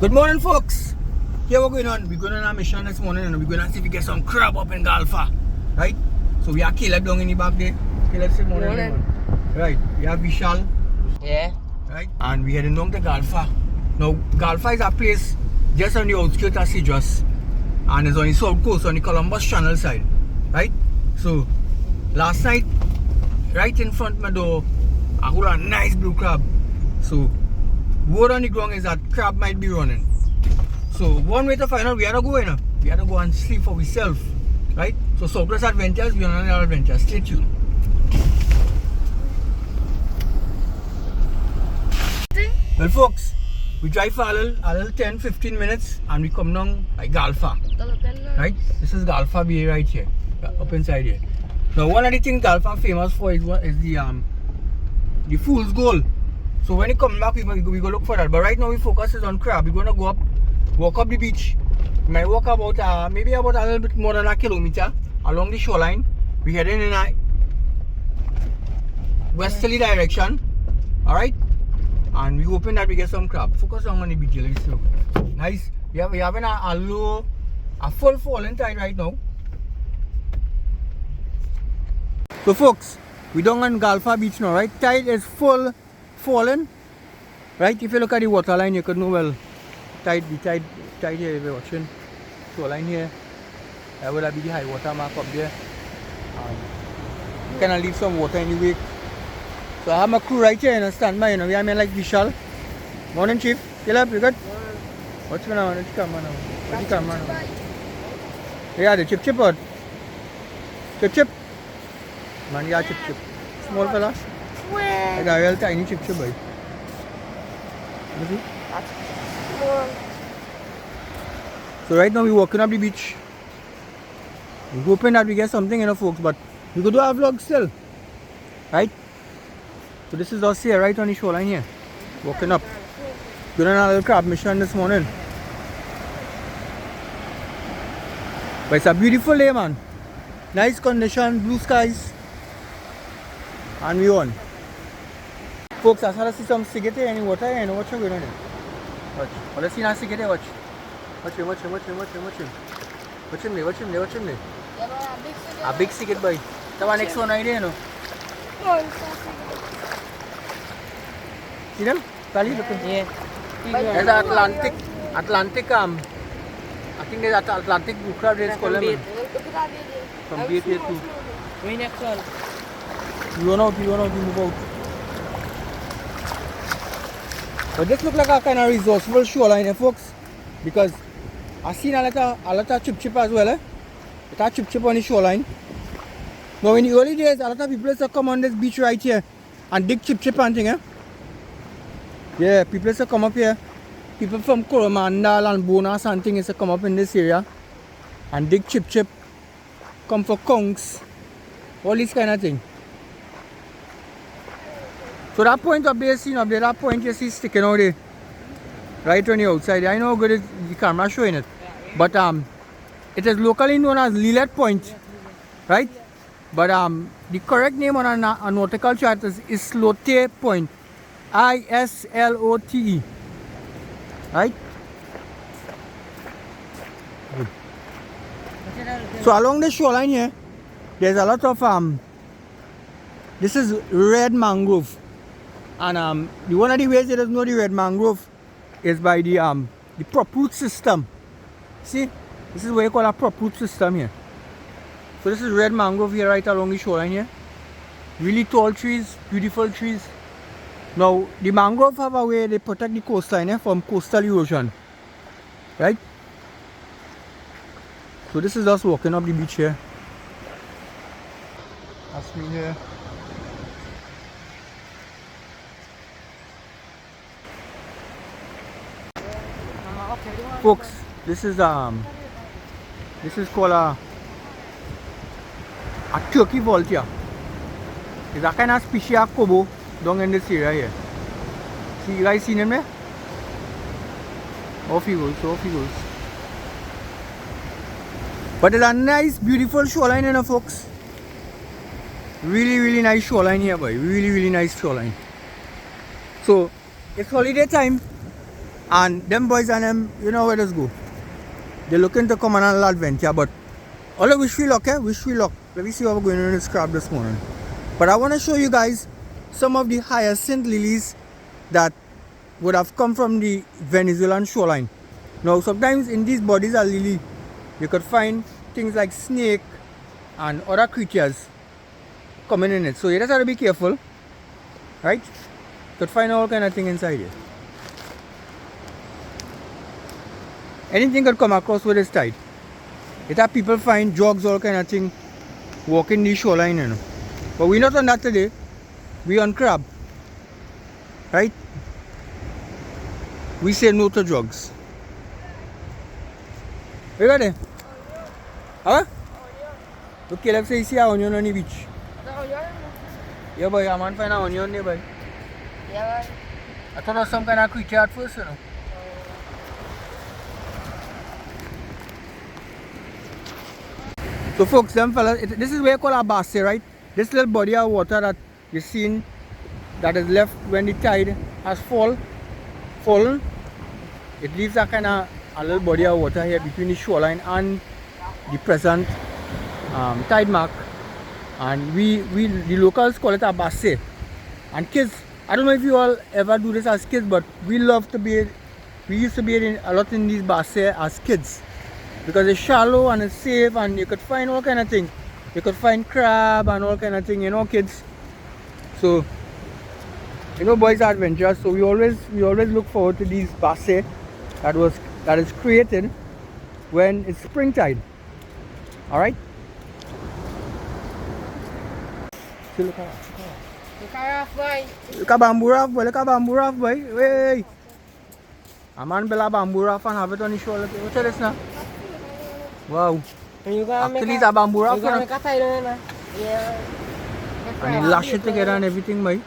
Good morning, folks. Here we're going on. We're going on a mission this morning and we're going to see if we get some crab up in Galfa. Right? So we have Caleb down in the back there. Caleb, say morning. Right. We have Vishal. Yeah. Right? And we're heading down to Galfa. Now, Galfa is a place just on the outskirts of Cedros. And it's on the south coast, on the Columbus Channel side. Right? So, last night, right in front of my door, I got a nice blue crab. So, word on the ground is that crab might be running. So one way to find out, we had to go in. We had to go and see for ourselves. Right? So Southwest Adventures, we are on another adventure. Stay tuned. Well folks, we drive for a little 10-15 minutes and we come down by Galfa. Right? This is Galfa Bay right here. Up inside here. Now one of the things Galfa famous for is the fool's gold. So when you come back, we go look for that. But right now we focus is on crab. We're gonna go up, walk up the beach. We might walk about maybe about a little bit more than a kilometer along the shoreline. We're heading in a westerly direction. Alright? And we're hoping that we get some crab. Focus on the beach. Let's see. Nice. We're having a full falling tide right now. So folks, we're down on Galfa beach now, right? Tide is full fallen, right? If you look at the water line, you could know well. Tide here, if you're watching. Shoreline here. That would be the high water mark up there. Kind of leave some water in the wake. So I have my crew right here, standby. We have men like Vishal. Morning, Chief. Caleb, you good? What's going on? What's the camera now? Yeah, the chip out. Chip. Man, yeah, chip. Small fella. I got a real tiny chip boy. So right now we're walking up the beach. We're hoping that we get something, folks, but we could do a vlog still. Right? So this is us here, right on the shoreline here. Walking up. Doing a little crab mission this morning. But it's a beautiful day, man. Nice condition, blue skies. And we on. Folks, I saw see some cigarette in the water and watch going on there. Watch. Well, let's see now cigarette. Watch. Watch him there. A big cigarette boy. The one next one right there, See them? Kali looking. Yeah. There's Atlantic. I think there's Atlantic blue crab there. From Bay here too. We next one. You run out, move out. But this looks like a kind of resourceful shoreline, folks, because I seen a lot of chip as well. A lot of chip on the shoreline. Now in the early days, a lot of people used to come on this beach right here and dig chip and thing. Yeah, people used to come up here. People from Coromandel and Bonas and things used to come up in this area and dig chip, come for conchs, all these kind of thing. So that point up there, see up there, that point you see sticking out there, right on the outside. I know how good the camera showing it, but it is locally known as Lilet Point, right? But the correct name on a nautical chart is Islote Point, Islote, right? So along the shoreline here, there's a lot of this is red mangrove. And one of the ways you know the red mangrove is by the prop root system. See, this is what you call a prop root system here. So this is red mangrove here right along the shoreline here. Really tall trees, beautiful trees. Now the mangrove have a way they protect the coastline from coastal erosion. Right? So this is us walking up the beach here. That's me here. Folks, this is called a turkey vulture. It's a kind of species of kobo down in this area here. See, you guys seen him there? Off he goes. But it's a nice, beautiful shoreline, folks. Really nice shoreline here, boy. Really nice shoreline. So it's holiday time And them boys and them, you know where this go. They're looking to come on a little adventure, but all I wish we luck, wish we luck. Let me see what we're going to do in this crab this morning. But I want to show you guys some of the hyacinth lilies that would have come from the Venezuelan shoreline. Now sometimes in these bodies of lily, you could find things like snake and other creatures coming in it. So you just have to be careful, right? You could find all kind of thing inside here. Anything could come across with this tide. It have people find jogs, all kind of thing, walking the shoreline, you know. But we're not on that today. We on crab, right? We say no to drugs. You got it? Huh? Okay, let's say you see an onion on the beach. Yeah, boy, I man find an onion there, boy. Yeah, I thought it was some kind of creature at first, you know. So folks, them fellas, this is where you call a basse, right? This little body of water that you're seeing that is left when the tide has fallen. It leaves a kind of a little body of water here between the shoreline and the present tide mark. And the locals call it a basse. And kids, I don't know if you all ever do this as kids, but we used to be a lot in these basse as kids. Because it's shallow and it's safe and you could find all kind of things. You could find crab and all kind of thing, you know, kids. So, you know, boys are adventurous, so we always look forward to these basse that is created when it's springtide. Alright? So look at that. Look at bamboo raft, boy. Look at bamboo raft, boy. Hey. A man build a bamboo raft and have it on his shoulder. What's this now? Wow. Actually, it's a bamboo raft. Yeah. And you lash it together and everything, boy.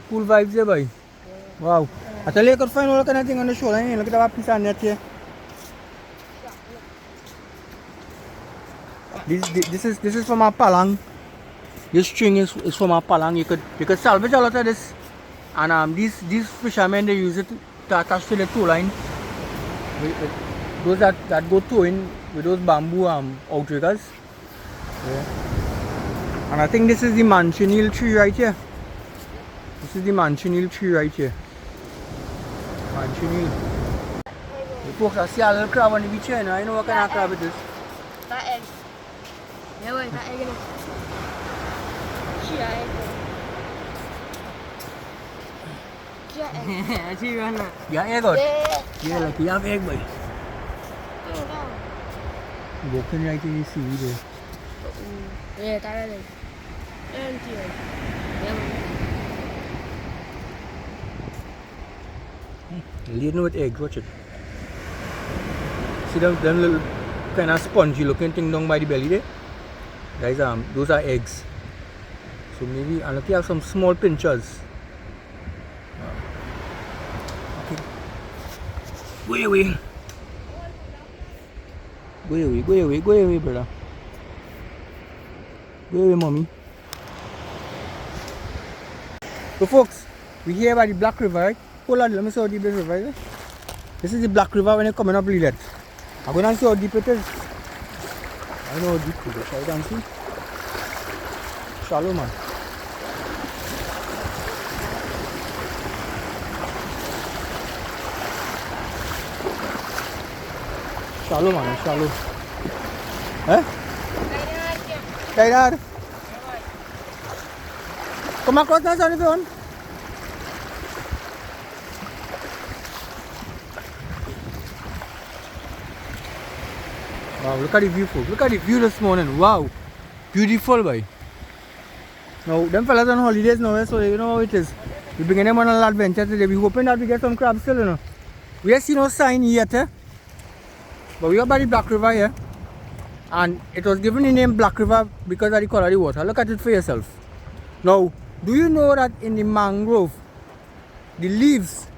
Cool vibes there, boy. Wow. I tell you, I could find all kind of thing on the shoreline. Look at that piece of net here. This is from a palang. This string is from a palang. You could salvage a lot of this. And these fishermen, they use it to attach to the tow line. Those that go towing with those bamboo outriggers. Yeah. And I think this is the manchineel tree right here. This is the manchineel tree right here. Manchineel. Folks, I see a little crab on the beach here, you know. I know what kind of crab it is. That egg. Yeah, boy, that egg in it. Chia egg. Chia egg. Chia egg. Yeah, egg out. Yeah, like you have egg, boy. Walking right in the sea there. Yeah, that egg. And chia egg. Yeah. Laden with eggs, watch it. See them little kind of spongy looking thing down by the belly there? Guys, those are eggs. So maybe, and look, you have some small pinchers. Okay. Go away. Go away, brother. Go away, mommy. So folks, we're here by the Black River, right? Hold on, let me see how deep this river is. This is the Black River when you're coming up Lillet. I'm going to see how deep it is. I know how deep it is, I can see. Shallow, man. Shallow, man, shallow. Eh? Trinidad. Come across now, son, if you want. Wow, look at the view, folks. Look at the view this morning. Wow. Beautiful, boy. Now, them fellas on holidays now, so you know how it is. We bring them on a little adventure today. We're hoping that we get some crabs still, you know. We have seen no sign yet, eh? But we are by the Black River here. And it was given the name Black River because of the color of the water. Look at it for yourself. Now, do you know that in the mangrove, the leaves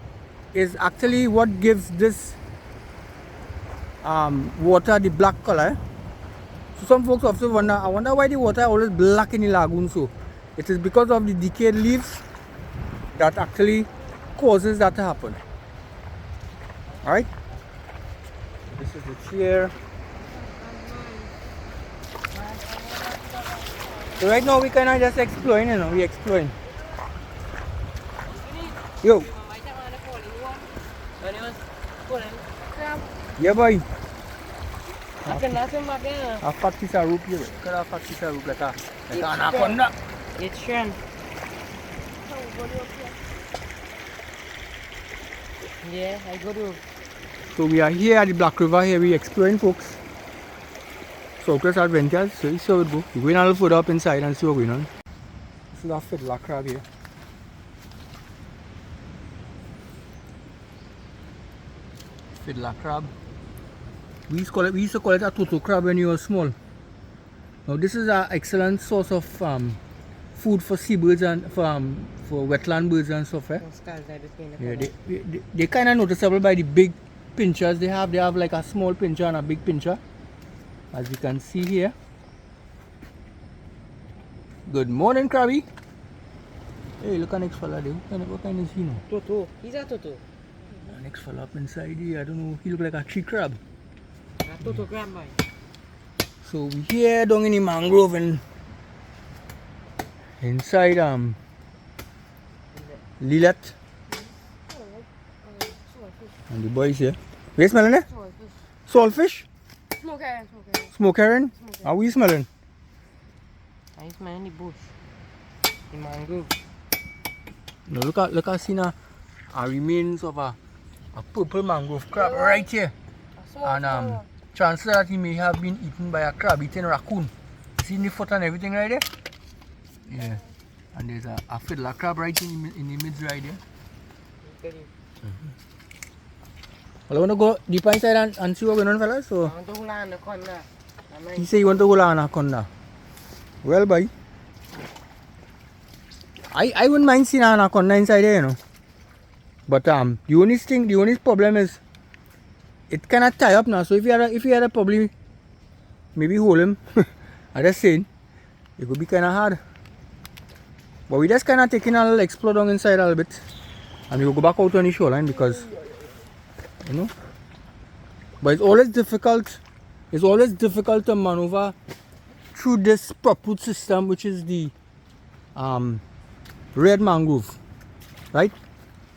is actually what gives this water the black color? So some folks also wonder, I wonder why the water is always black in the lagoon. So it is because of the decayed leaves that actually causes that to happen. Alright? This is the chair. So right now we kinda just exploring, you know, we exploring. Yo. Yeah boy. I can nothing back there. A fat piece of rope here. Look at a fat piece of rope like an anaconda. It's strong. Yeah, I go to. So we are here at the Black River here, we exploring folks. Southwest Adventures, so you see how it go. We're going a little further up inside and see what's going on. This is a fiddler crab here. Fiddler crab. We used to call it a turtle crab when you were small. Now this is an excellent source of food for seabirds and for wetland birds and stuff. Eh? Yeah, they kind of noticeable by the big pinchers they have. They have like a small pincher and a big pincher, as you can see here. Good morning, crabby. Hey, look at next fella there. What kind is he now? Toto. He's a Toto. Next fella up inside here. I don't know. He look like a tree crab. A Toto crab, boy. So we here down in the mangrove and inside Lilet and the boys here. Where you smelling it? Saltfish? Smoke herring. Smoke herring? How we smelling? I smell the bush. The mangrove. No, look at seeing a remains of a purple mangrove crab right here. And chances that he may have been eaten by a crab eating raccoon. See the foot and everything right there? Yeah. And there's a fiddler crab right in the midst right there. Well, I want to go deeper inside and see what's going on, fellas. So, I want to go anaconda. he say you want to go to anaconda. Well, boy. I wouldn't mind seeing an anaconda inside there, you know. But the only problem is it cannot tie up now. So if you had a problem, maybe hold him. I just saying, it could be kind of hard. But we just kind of taking a little explore down inside a little bit, and we will go back out on the shoreline because, you know. But it's always difficult. It's always difficult to maneuver through this prop system, which is the red mangrove, right?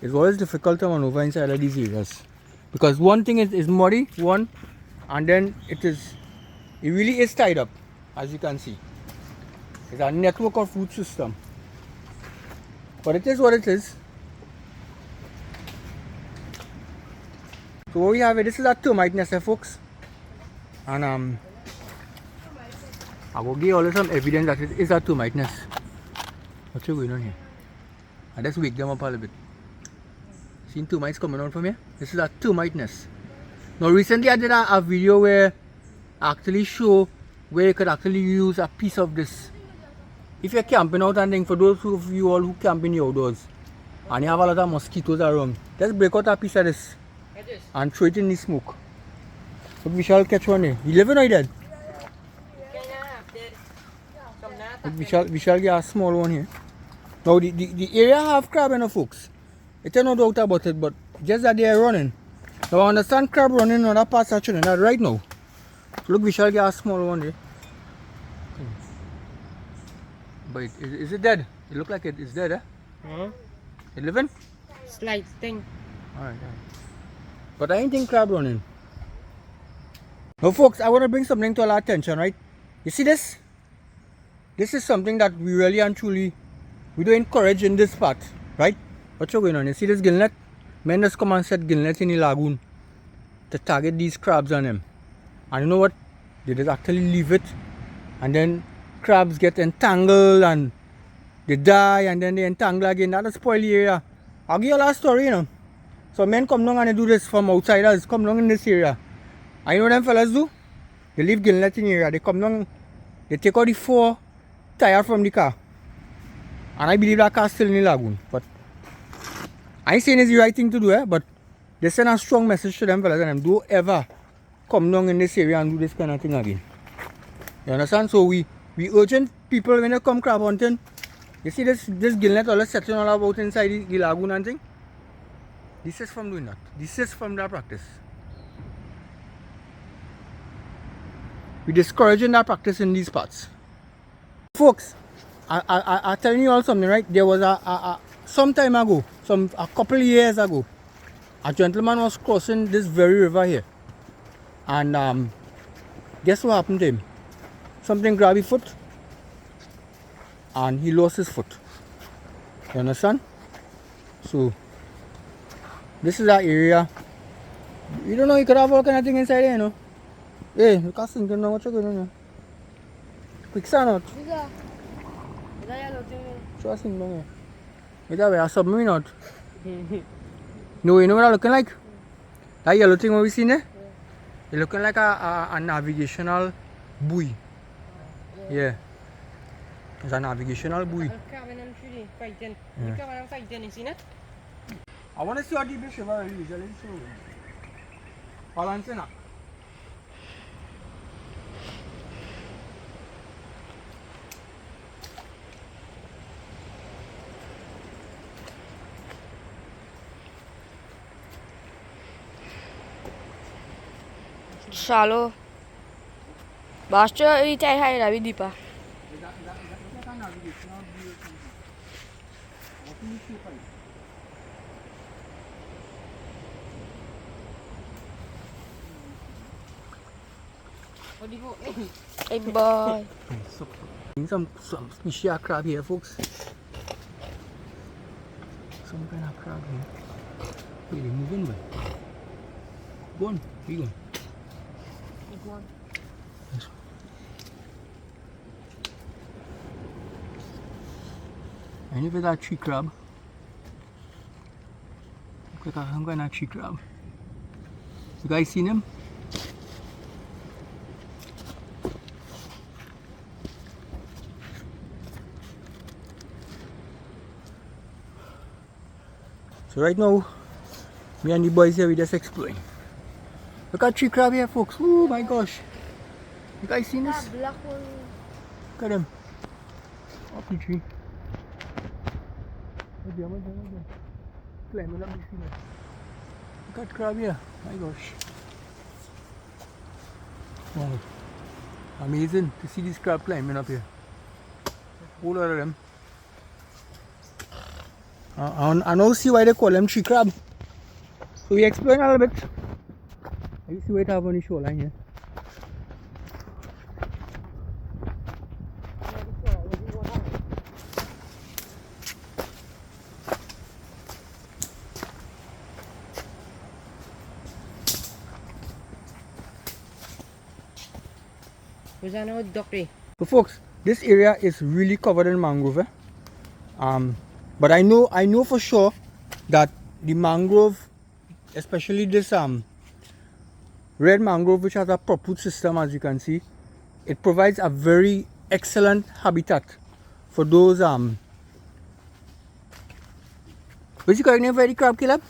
It's always difficult to maneuver inside of these areas because one thing is muddy, and then it really is tied up, as you can see. It's a network of root system, but it is what it is. So what we have here, this is a termite nest, folks, and I will give you some evidence that it is a termite nest. What's going on here? I just wake them up a little bit. Seen termites coming out from here? This is a termite nest. Now recently I did a video where I actually show where you could actually use a piece of this. If you're camping out and thing, for those of you all who camp in the outdoors and you have a lot of mosquitoes around, just break out a piece of this and throw it in the smoke. So we shall catch one here. You living or dead? We shall get a small one here. Now the area have crab enough, folks. It's no doubt about it, but just that they are running. Now I understand crab running on that part of Trinidad right now. So look, we shall get a small one there. But is it dead? It look like it is dead, eh? It living? Slight thing. Alright. But I ain't think crab running. Now folks, I want to bring something to our attention, right? You see this? This is something that we really and truly, we don't encourage in this part, right? What's going on? You see this gillnet? Men just come and set gillnet in the lagoon to target these crabs on them. And you know what? They just actually leave it, and then crabs get entangled and they die, and then they entangle again. That'll spoil the area. I'll give you a last story, you know. So men come down and they do this from outsiders, come down in this area. And you know what them fellas do? They leave gillnet in the area. They come down, they take out the 4 tires from the car. And I believe that car's still in the lagoon. But I ain't saying it's the right thing to do, eh? But they send a strong message to them fellas and them, don't ever come down in this area and do this kind of thing again. You understand? So we urging people when they come crab hunting. You see this gillnet all setting all about inside the lagoon and thing? This is from doing that. This is from that practice. We're discouraging that practice in these parts. Folks, I'm telling you all something, right? There was some time ago, a couple years ago, a gentleman was crossing this very river here. And guess what happened to him? Something grabbed his foot and he lost his foot. You understand? So this is that area. You don't know, you could have all kind of thing inside there, you know. Hey, you can't sink in now, what you going on here? Quicksand out. Show us in here. Is that where a submarine out? No, you know what I'm looking like? That yellow thing what we seen there? It's looking like a navigational buoy. Yeah. It's a navigational buoy. I want to see how deep this river is. Let's show you. Balancing up. Shallow. Basta itai hai ravi dipa. Hey boy. Some species of crab here, folks. Some kind of crab here. Wait, they're moving, boy. Go on, where you going? Yes. I never got tree crab. Look like I'm going to tree crab. You guys seen him? So right now, me and the boys here, we just exploring. Look at tree crab here, folks. Oh my gosh. You guys seen this? Black one. Look at them. Up the tree. Climbing up the tree. Look at crab here. My gosh. Wow. Amazing to see this crab climbing up here. Whole lot of them. I now see why they call them tree crab. So we explain a little bit. You see what it have on the shoreline here. So folks, this area is really covered in mangrove. But I know for sure that the mangrove, especially this red mangrove, which has a prop-root system, as you can see, it provides a very excellent habitat for those what's the correct name for the crab, Caleb?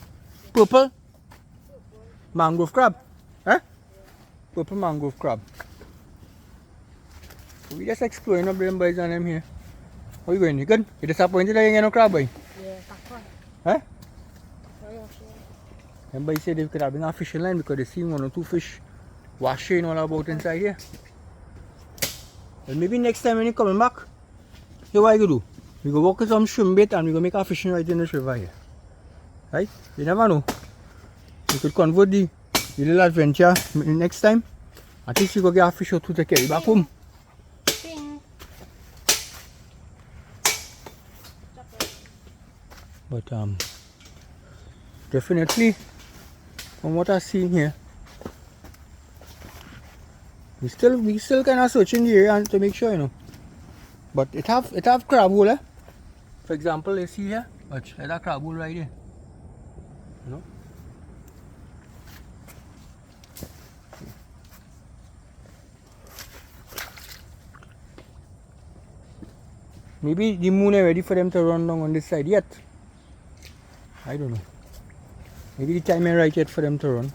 Purple mangrove crab. Huh? Purple mangrove crab. So we just exploring up them boys and them here. How you going? You good? You disappointed that you ain't no crab, boy? Yeah, that's one. Huh? Everybody said they could have been a fishing line because they see one or two fish washing all about inside here. Well, maybe next time when you're coming back, here what you do? We go walk with some shrimp bait and we go make a fishing right in this river here. Right? You never know. You could convert the little adventure next time. At least you go get a fish or two to carry back home. But definitely from what I've seen here, we still kind of searching the area to make sure, you know. But it have crab hole, eh? For example, you see here, watch, there's a crab hole right there. You know. Maybe the moon is ready for them to run down on this side yet. I don't know. Maybe the time is right yet for them to run.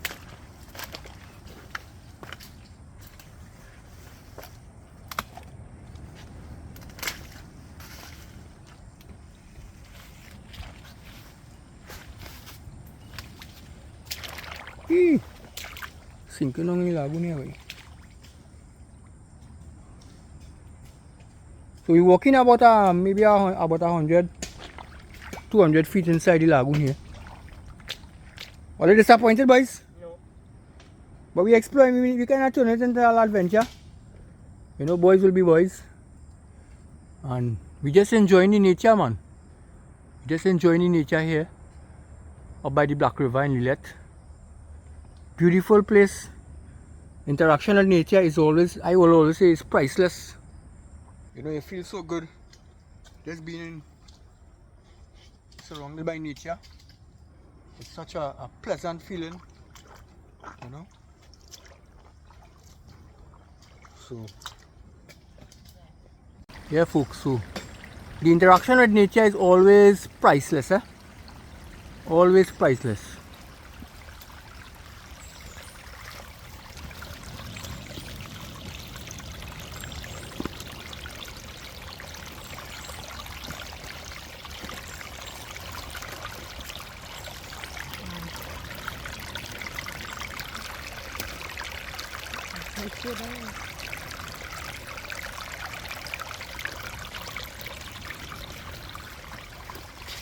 Sinking on the lagoon here. Boy. So we're walking about maybe about 100, 200 feet inside the lagoon here. Are you disappointed, boys? No. But we exploring, we cannot turn it into an adventure. You know, boys will be boys. And we just enjoying the nature, man. Just enjoying the nature here. Up by the Black River in Lillet. Beautiful place. Interaction with nature is always, I will always say, is priceless. You know, you feel so good just being surrounded by nature. It's such a pleasant feeling, you know. So, yeah, folks, so the interaction with nature is always priceless, eh? Always priceless.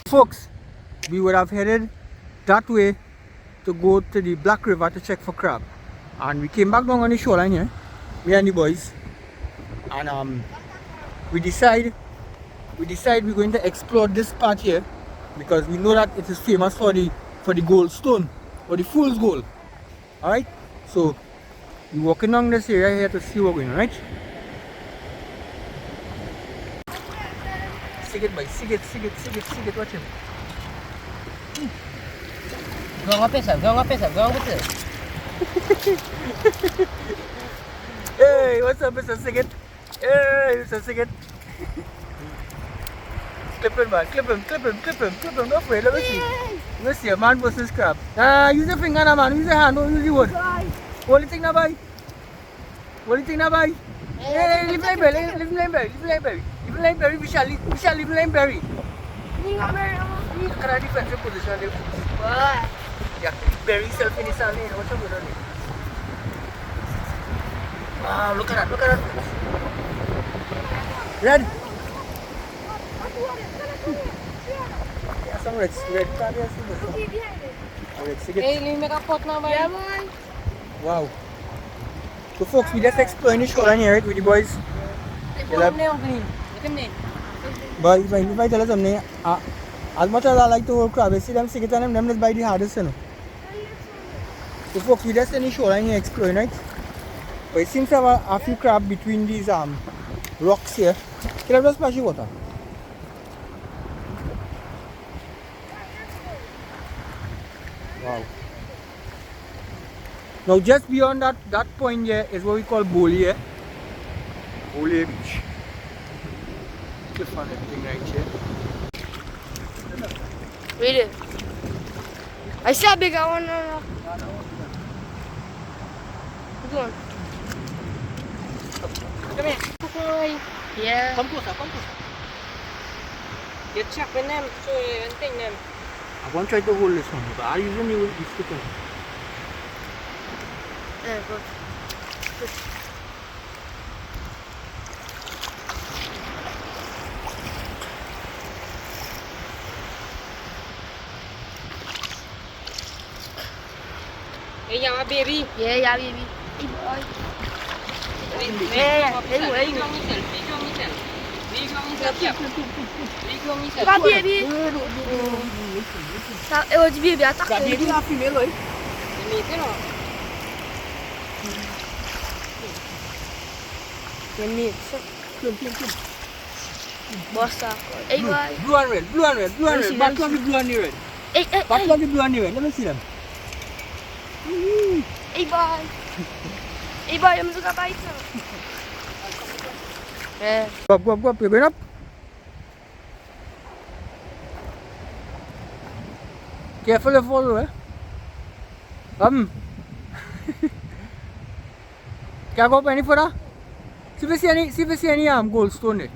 Folks, we would have headed that way to go to the Black River to check for crab, and we came back down on the shoreline here, me and the boys, and we decide we're going to explore this part here because we know that it is famous for the gold stone or the fool's gold. All right, so we're walking down this area here to see what's going on, right? Sig it, boy. Sig it. Watch him. Go on, Peter. Hey, what's up, Mr. Sig it? Hey, Mr. Sig it. Clip him, man. Clip him. Not afraid. Let me see. A man versus crab. Use your finger now, man. Use your hand. Don't use the wood. Hold the thing now, boy. Hey, leave lime berry. We shall leave lime berry. Look at the defensive position there. What? Yeah, berry self in the sand. What's up with that? Wow, look at that. Red. Yeah, some red crab here. Hey, leave me a pot now, boy. Wow. So folks, we just exploring the shoreline here, right, with the boys. Let him name. But if I tell you something, as much as I like to hold crab, I see them stick it on them just by the hardest, you know. So folks, we just in the shoreline here exploring, right? But it seems to have a few crab between these rocks here. Can I just splash the water? Wow. Now just beyond that point here is what we call Bollier. Bollier Beach. Cliff on everything right here. Read it. I see a bigger one. No. Good one. Come here. Yeah. Come closer. Get chuck with them, so you think them. I want to try to hold this one, but I usually will be sticking. Yeah, good. Hey, yeah, baby. Yeah, baby. Hey, boy. Come baby. Eu devia ver atacando. Baby é a female, oi? Bosta. Hey, boy. Blue and red. Back on the blue and the red. Hey. Back on the blue and the red. Let me see them. Hey, boy. Hey, boy, I'm going to bite now. Yeah. Go up. You're going up? Careful of fall, eh? Can't go up any further? See if you see any gold stone there.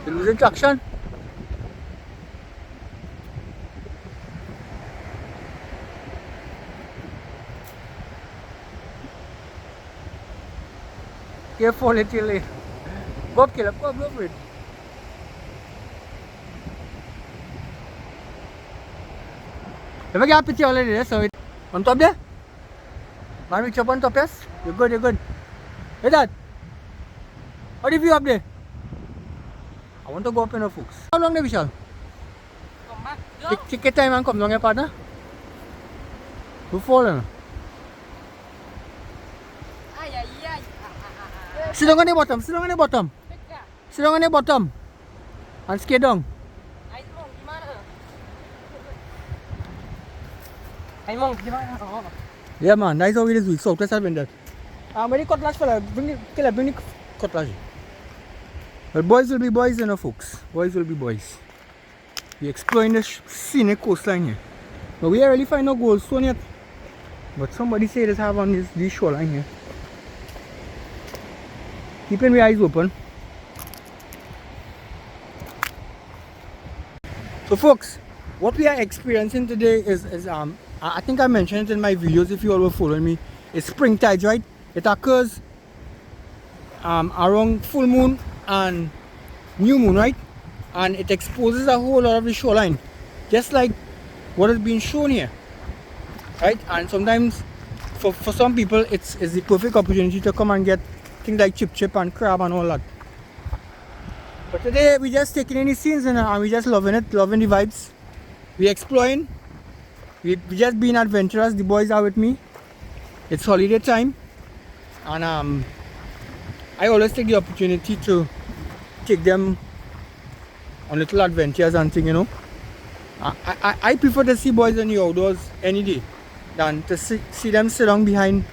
You losing traction? Careful, little. Go up, Caleb. Go for it. Have you got a picture already there? So on top there? Man, reach up on top, yes? You're good, you're good. Hey, Dad. How do you view up there? I want to go up in the folks. How long there, Vishal? Come back. Take your time and come down here, partner. Who falling? Sit down on the bottom, sit down on the bottom. Sit down on the bottom. And skate down. Yeah, man, that's how it is. So, let's have that. Where the cutlass fella? Bring the cutlass. But boys will be boys, you know, folks. Boys will be boys. We're exploring the scenic coastline here. But we ain't really find no goldstone yet. But somebody said it's have on this shoreline here. Keeping my eyes open. So folks, what we are experiencing today is I think I mentioned it in my videos if you all were following me. It's spring tides, right? It occurs around full moon and new moon, right? And it exposes a whole lot of the shoreline, just like what is being shown here, right? And sometimes for some people it's the perfect opportunity to come and get things like chip and crab and all that. But today we just taking in the scenes and we just loving it, loving the vibes. We exploring. We just being adventurous. The boys are with me. It's holiday time, and I always take the opportunity to take them on little adventures and things, you know. I prefer to see boys in the outdoors any day than to see them sit down behind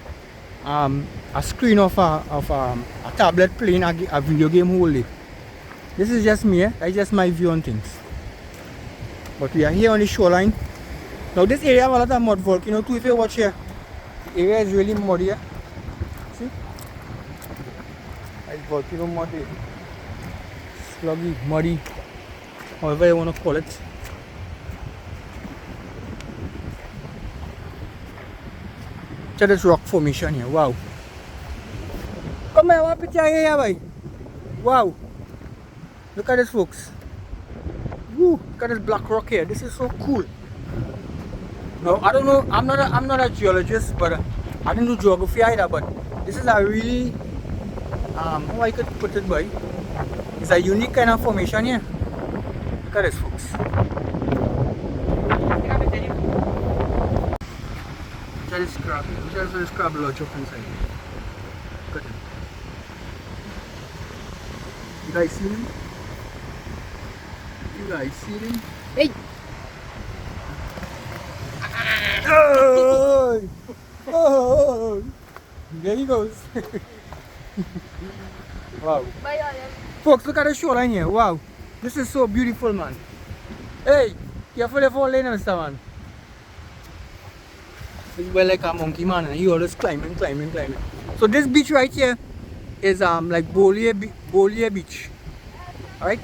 a screen of a tablet playing a video game whole day. This is just me, that's just my view on things. But we are here on the shoreline. Now this area has a lot of mud volcano too. If you watch here, the area is really muddy here. See? It's volcano mud here. Sluggy, muddy, however you want to call it. Check this rock formation here, wow. Come here, one picture here, boy. Wow. Look at this, folks. Woo, look at this black rock here. This is so cool. Now, I don't know, I'm not a geologist, but I didn't do geography either, but this is a really, how I could put it, boy. It's a unique kind of formation here. Look at this, folks. Look at this crab. Look at this crab lodge up inside. Look at it. You guys see him? You guys see him? Hey! Oh! Oh! There he goes. Wow. Folks, look at the shoreline here. Wow. This is so beautiful, man. Hey! Careful if all in, Mr. Man. He's well like a monkey, man, and he always climbing. So this beach right here is like Bolier Beach. Alright?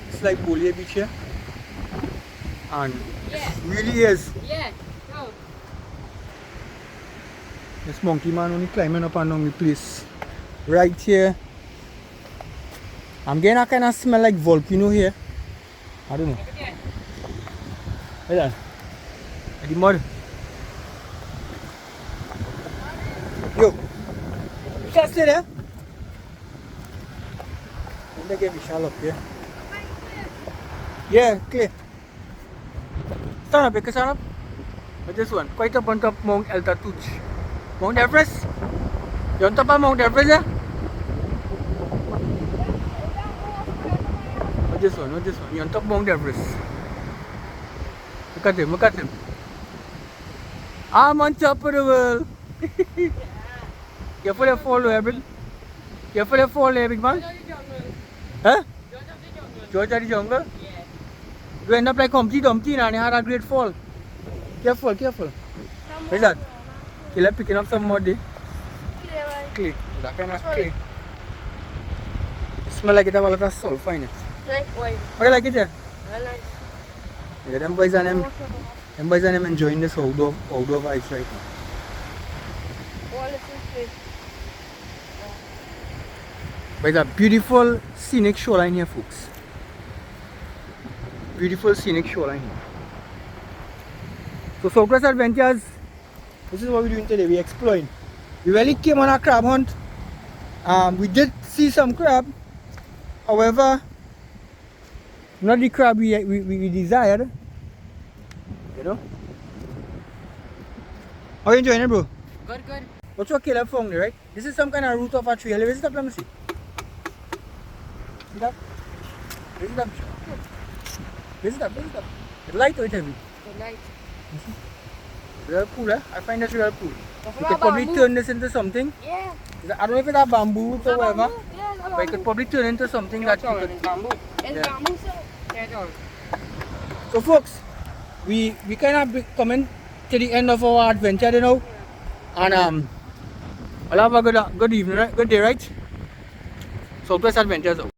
It's like Bolier Beach here. And it really is. Yeah, go. This monkey man only climbing up and down the place. Right here. I'm getting a kind of smell like volcano here. I don't know. Hey there. The mud. Yo. You can't stay there. Let me get Vishal up here. Yeah, clear. Stand up, stand up. But this one, quite up on top Mount altitude. Mount Everest. You on top of Mount Everest there? Not this one, not this one. You're on top of Mount Everest. Look at him, look at him. I'm on top of the world. Careful you fall there, big. Careful you fall there, big man. Huh? George of the jungle? Yeah. You end up like Humpty Dumpty and you had a great fall. Careful, careful. What's that? You're picking up some mud there. Clay. That kind of clay. Smell like it have a lot of sulfur in it. Like oil. How you like it here? I like. Yeah, them boys and them enjoying this outdoor vibes right now. All this is But it's a beautiful scenic shoreline here, folks. Beautiful scenic shoreline here. So Southwest Adventures, this is what we're doing today. We're exploring. We really came on a crab hunt. We did see some crab. However, not the crab we desired. You know? How are you enjoying it, bro? Good, good. What's what Caleb found there, right? This is some kind of root of a tree. Raise it up, let me see. See that? Raise it up. Raise it up, raise it up. It's light or it's heavy? the light. Real cool, eh? I find this real cool. That's You not could probably bamboo. turn this into something. Yeah. I don't know if it's a bamboo It's or a whatever, bamboo. Yeah, it's a but it bamboo. could probably turn into something that you could. Bamboo. It's Yeah. bamboo, sir. Yeah, it's all. So folks, we kind of coming to the end of our adventure, you know, and I'll have a good evening, right? Good day, right? Southwest Adventures out.